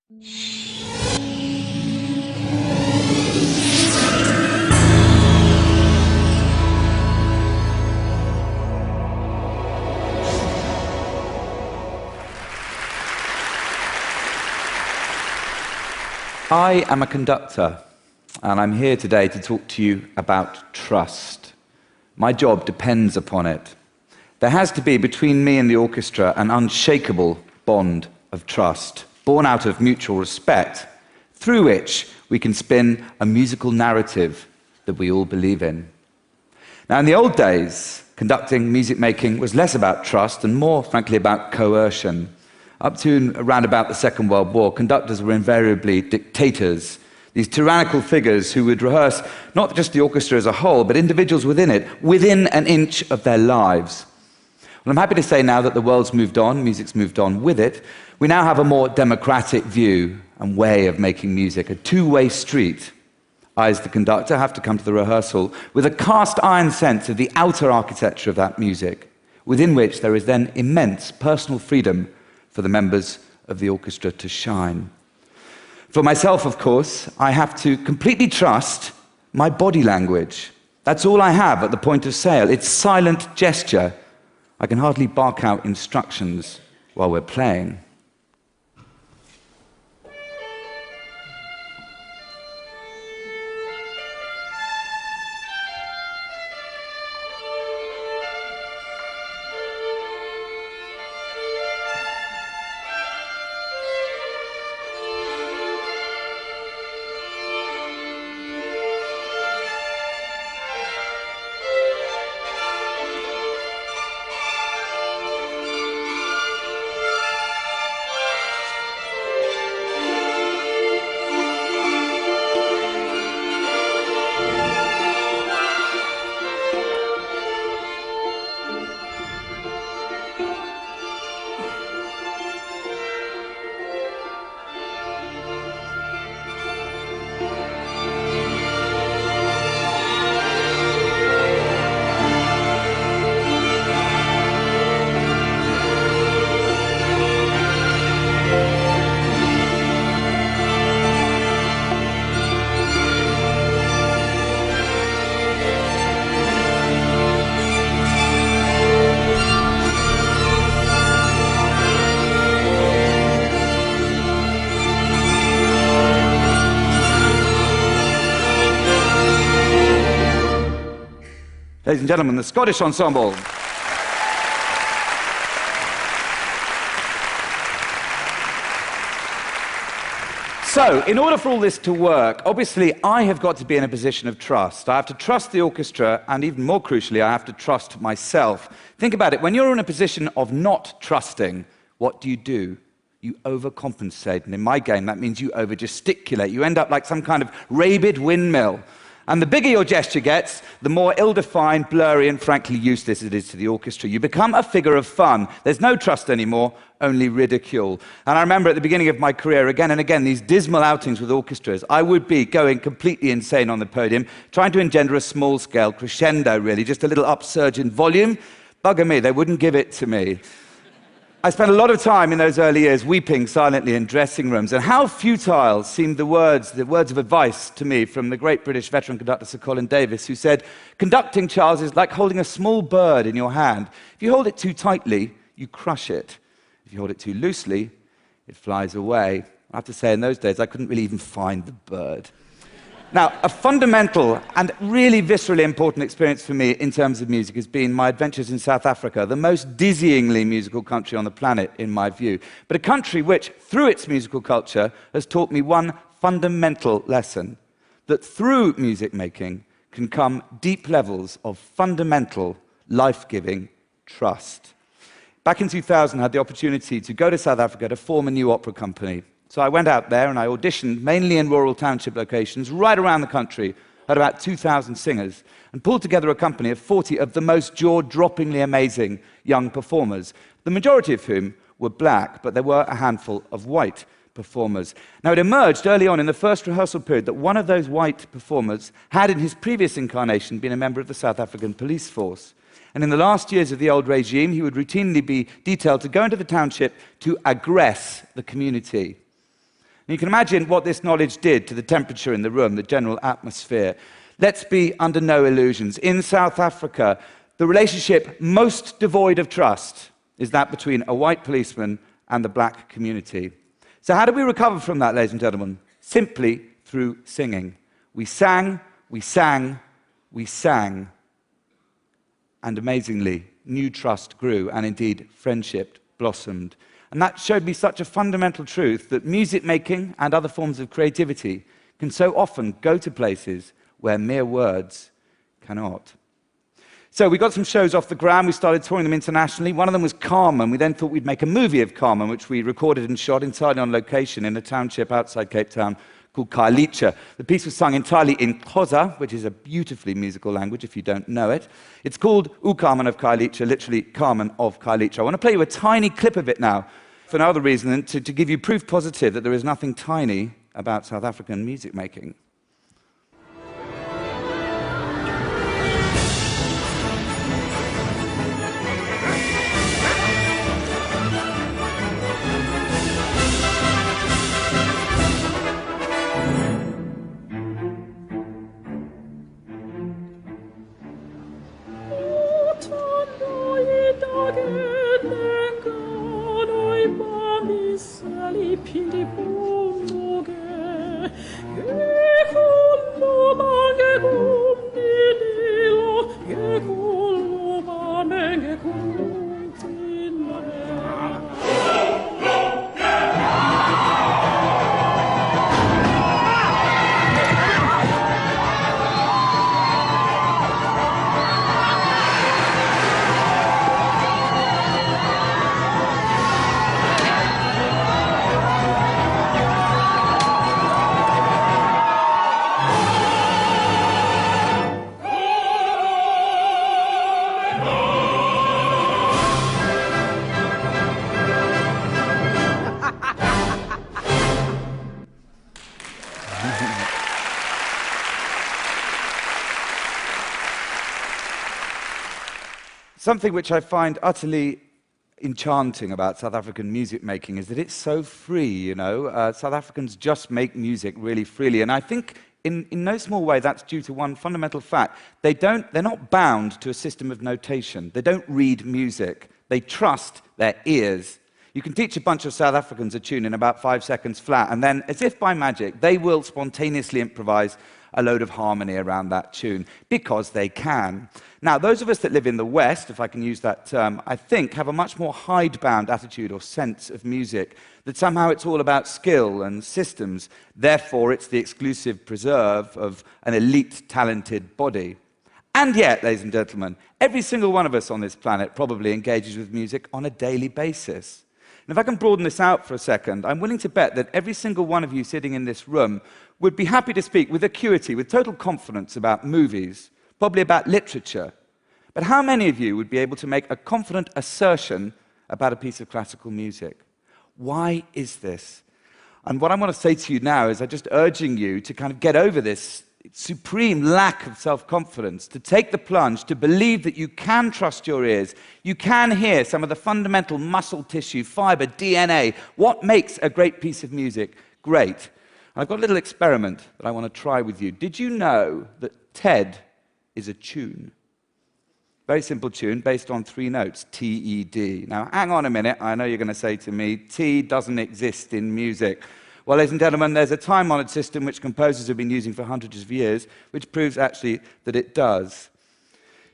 I am a conductor, and I'm here today to talk to you about trust. My job depends upon it. There has to be between me and the orchestra an unshakable bond of trust, born out of mutual respect, through which we can spin a musical narrative that we all believe in. Now, in the old days, conducting, music making was less about trust and more, frankly, about coercion. Up to and around about the Second World War, conductors were invariably dictators, these tyrannical figures who would rehearse not just the orchestra as a whole, but individuals within it, within an inch of their lives. Well, I'm happy to say now that the world's moved on, music's moved on with it. We now have a more democratic view and way of making music, a two-way street. I, as the conductor, have to come to the rehearsal with a cast-iron sense of the outer architecture of that music, within which there is then immense personal freedom for the members of the orchestra to shine. For myself, of course, I have to completely trust my body language. That's all I have at the point of sale. It's silent gesture. I can hardly bark out instructions while we're playing. Ladies and gentlemen, the Scottish Ensemble. So, in order for all this to work, obviously I have got to be in a position of trust. I have to trust the orchestra, and even more crucially, I have to trust myself. Think about it, when you're in a position of not trusting, what do? You overcompensate, and in my game that means you over-gesticulate. You end up like some kind of rabid windmill. And the bigger your gesture gets, the more ill-defined, blurry, and frankly useless it is to the orchestra. You become a figure of fun. There's no trust anymore, only ridicule. And I remember at the beginning of my career, again and again, these dismal outings with orchestras. I would be going completely insane on the podium, trying to engender a small-scale crescendo, really, just a little upsurge in volume. Bugger me, they wouldn't give it to me. I spent a lot of time in those early years weeping silently in dressing rooms, and how futile seemed the words of advice to me from the great British veteran conductor Sir Colin Davis, who said, "Conducting, Charles, is like holding a small bird in your hand. If you hold it too tightly, you crush it. If you hold it too loosely, it flies away." I have to say, in those days, I couldn't really even find the bird. Now, a fundamental and really viscerally important experience for me in terms of music has been my adventures in South Africa, the most dizzyingly musical country on the planet, in my view, but a country which, through its musical culture, has taught me one fundamental lesson, that through music making can come deep levels of fundamental, life-giving trust. Back in 2000, I had the opportunity to go to South Africa to form a new opera company. So I went out there and I auditioned mainly in rural township locations right around the country, had about 2,000 singers, and pulled together a company of 40 of the most jaw-droppingly amazing young performers, the majority of whom were black, but there were a handful of white performers. Now, it emerged early on in the first rehearsal period that one of those white performers had in his previous incarnation been a member of the South African police force. And in the last years of the old regime, he would routinely be detailed to go into the township to aggress the community. And you can imagine what this knowledge did to the temperature in the room, the general atmosphere. Let's be under no illusions. In South Africa, the relationship most devoid of trust is that between a white policeman and the black community. So how do we recover from that, ladies and gentlemen? Simply through singing. We sang, we sang, we sang. And amazingly, new trust grew, and indeed, friendship blossomed. And that showed me such a fundamental truth that music making and other forms of creativity can so often go to places where mere words cannot. So we got some shows off the ground. We started touring them internationally. One of them was Carmen. We then thought we'd make a movie of Carmen, which we recorded and shot entirely on location in a township outside Cape Town called Khayelitsha. The piece was sung entirely in Xhosa, which is a beautifully musical language if you don't know it. It's called U Carmen of Khayelitsha, literally Carmen of Khayelitsha. I want to play you a tiny clip of it now, for no other reason than to give you proof positive that there is nothing tiny about South African music making. Something which I find utterly enchanting about South African music making is that it's so free, you know. South Africans just make music really freely, and I think in no small way that's due to one fundamental fact. They're not bound to a system of notation. They don't read music. They trust their ears. You can teach a bunch of South Africans a tune in about 5 seconds flat, and then, as if by magic, they will spontaneously improvise a load of harmony around that tune, because they can. Now, those of us that live in the West, if I can use that term, I think have a much more hidebound attitude or sense of music, that somehow it's all about skill and systems, therefore it's the exclusive preserve of an elite, talented body. And yet, ladies and gentlemen, every single one of us on this planet probably engages with music on a daily basis. And if I can broaden this out for a second, I'm willing to bet that every single one of you sitting in this room would be happy to speak with acuity, with total confidence about movies, probably about literature. But how many of you would be able to make a confident assertion about a piece of classical music? Why is this? And what I want to say to you now is I'm just urging you to kind of get over this supreme lack of self-confidence, to take the plunge, to believe that you can trust your ears, you can hear some of the fundamental muscle tissue, fiber, DNA, what makes a great piece of music great. And I've got a little experiment that I want to try with you. Did you know that TED is a tune? Very simple tune based on 3 notes, T-E-D. Now, hang on a minute. I know you're going to say to me, T doesn't exist in music. Well, ladies and gentlemen, there's a time-honored system which composers have been using for hundreds of years, which proves actually that it does.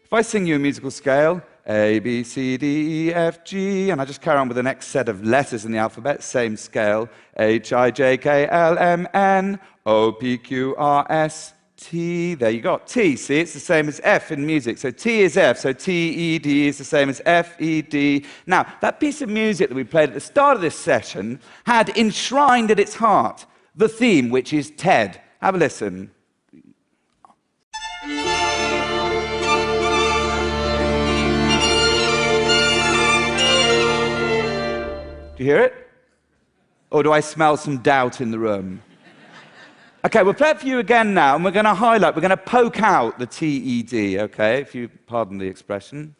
If I sing you a musical scale, A, B, C, D, E, F, G, and I just carry on with the next set of letters in the alphabet, same scale, H, I, J, K, L, M, N, O, P, Q, R, S, T, there you go, T, see, it's the same as F in music, so T is F, so T, E, D is the same as F, E, D. Now, that piece of music that we played at the start of this session had enshrined at its heart the theme, which is TED. Have a listen. Do you hear it? Or do I smell some doubt in the room? Okay, we'll play it for you again now, and we're going to highlight, we're going to poke out the T-E-D, okay, if you pardon the expression.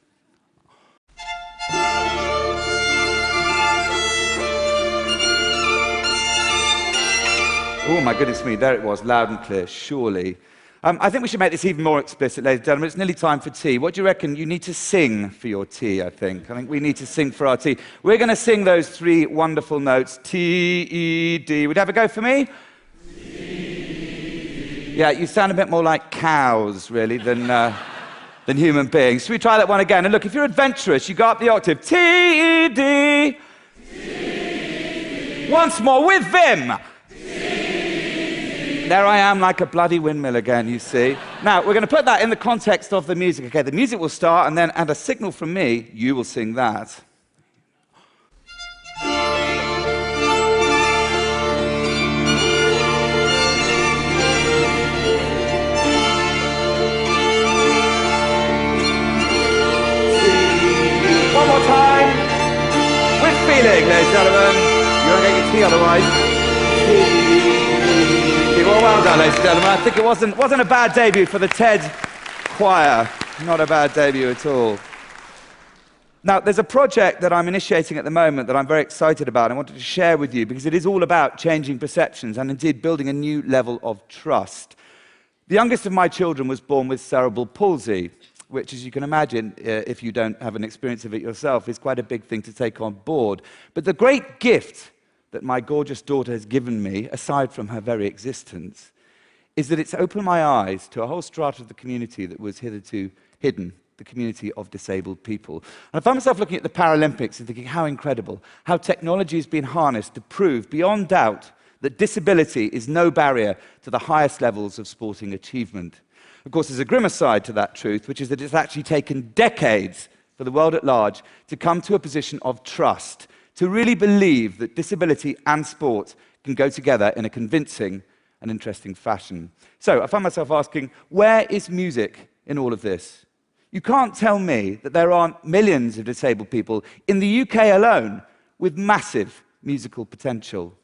Oh, my goodness me, there it was, loud and clear, surely. I think we should make this even more explicit, ladies and gentlemen. It's nearly time for tea. What do you reckon? You need to sing for your tea, I think. I think we need to sing for our tea. We're going to sing those three wonderful notes, T, E, D. Would you have a go for me? T. Yeah, you sound a bit more like cows, really, than human beings. Should we try that one again? And look, if you're adventurous, you go up the octave. T, E, D. T. Once more, with vim. There I am like a bloody windmill again, you see. Now, we're going to put that in the context of the music. Okay, the music will start, and then at a signal from me, you will sing that. One more time. With feeling, ladies and gentlemen. You won't get your tea otherwise. Well done, ladies and gentlemen. I think it wasn't a bad debut for the TED choir. Not a bad debut at all. Now, there's a project that I'm initiating at the moment that I'm very excited about and I wanted to share with you because it is all about changing perceptions and indeed building a new level of trust. The youngest of my children was born with cerebral palsy, which, as you can imagine, if you don't have an experience of it yourself, is quite a big thing to take on board. But the great gift that my gorgeous daughter has given me, aside from her very existence, is that it's opened my eyes to a whole strata of the community that was hitherto hidden, the community of disabled people. And I found myself looking at the Paralympics and thinking how incredible, how technology has been harnessed to prove beyond doubt that disability is no barrier to the highest levels of sporting achievement. Of course, there's a grimmer side to that truth, which is that it's actually taken decades for the world at large to come to a position of trust, to really believe that disability and sport can go together in a convincing and interesting fashion. So I found myself asking, where is music in all of this? You can't tell me that there aren't millions of disabled people in the UK alone with massive musical potential.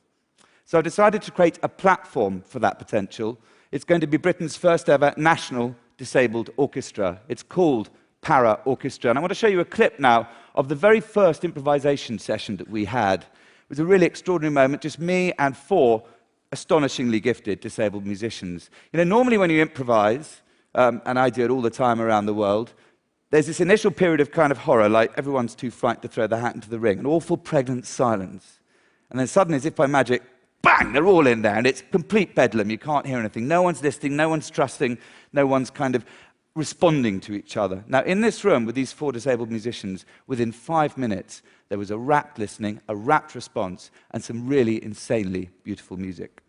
So I decided to create a platform for that potential. It's going to be Britain's first ever national disabled orchestra. It's called Para Orchestra. And I want to show you a clip now of the very first improvisation session that we had. It was a really extraordinary moment, just me and 4 astonishingly gifted disabled musicians. You know, normally when you improvise, and I do it all the time around the world, there's this initial period of kind of horror, like everyone's too frightened to throw their hat into the ring, an awful pregnant silence. And then suddenly, as if by magic, bang, they're all in there, and it's complete bedlam. You can't hear anything. No one's listening, no one's trusting, no one's kind of responding to each other. Now, in this room with these 4 disabled musicians, within 5 minutes, there was a rapt listening, a rapt response, and some really insanely beautiful music.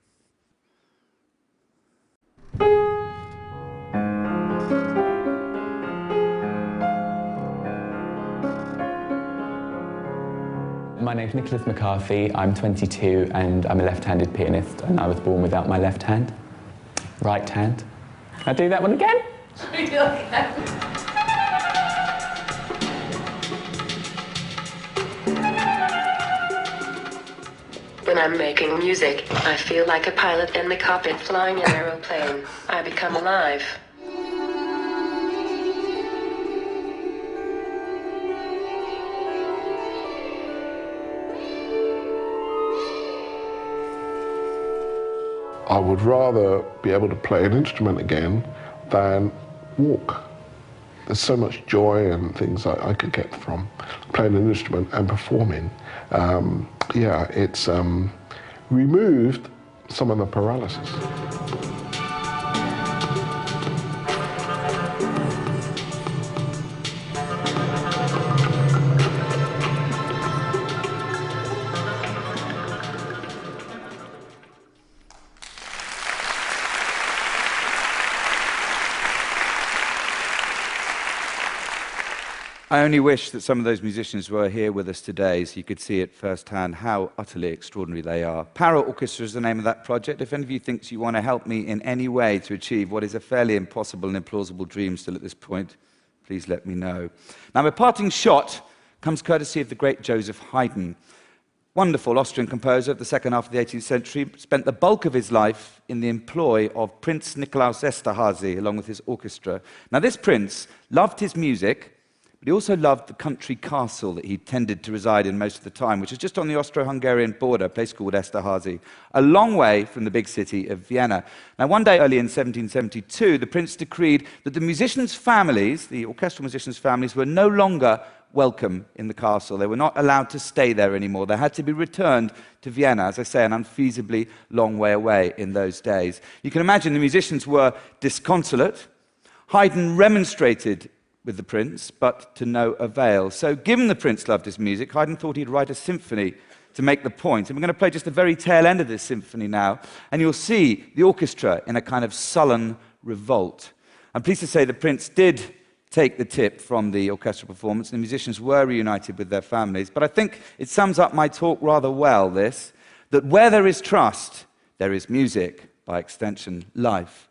My name's Nicholas McCarthy, I'm 22 and I'm a left-handed pianist and I was born without my left hand. Right hand. Can I do that one again? When I'm making music, I feel like a pilot in the cockpit flying an aeroplane. I become alive. I would rather be able to play an instrument again than walk. There's so much joy and things I could get from playing an instrument and performing. Yeah, it's removed some of the paralysis. I only wish that some of those musicians were here with us today so you could see it firsthand how utterly extraordinary they are. Para Orchestra is the name of that project. If any of you thinks you want to help me in any way to achieve what is a fairly impossible and implausible dream still at this point, please let me know. Now, my parting shot comes courtesy of the great Joseph Haydn. Wonderful Austrian composer of the second half of the 18th century, spent the bulk of his life in the employ of Prince Nikolaus Esterházy along with his orchestra. Now, this prince loved his music, but he also loved the country castle that he tended to reside in most of the time, which is just on the Austro-Hungarian border, a place called Esterházy, a long way from the big city of Vienna. Now, one day early in 1772, the prince decreed that the musicians' families, the orchestral musicians' families, were no longer welcome in the castle. They were not allowed to stay there anymore. They had to be returned to Vienna, as I say, an unfeasibly long way away in those days. You can imagine the musicians were disconsolate. Haydn remonstrated with the prince, but to no avail. So, given the prince loved his music, Haydn thought he'd write a symphony to make the point. And we're going to play just the very tail end of this symphony now, and you'll see the orchestra in a kind of sullen revolt. I'm pleased to say the prince did take the tip from the orchestral performance, and the musicians were reunited with their families. But I think it sums up my talk rather well, this, that where there is trust, there is music, by extension, life.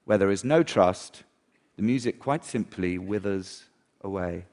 Where there is no trust, the music quite simply withers away.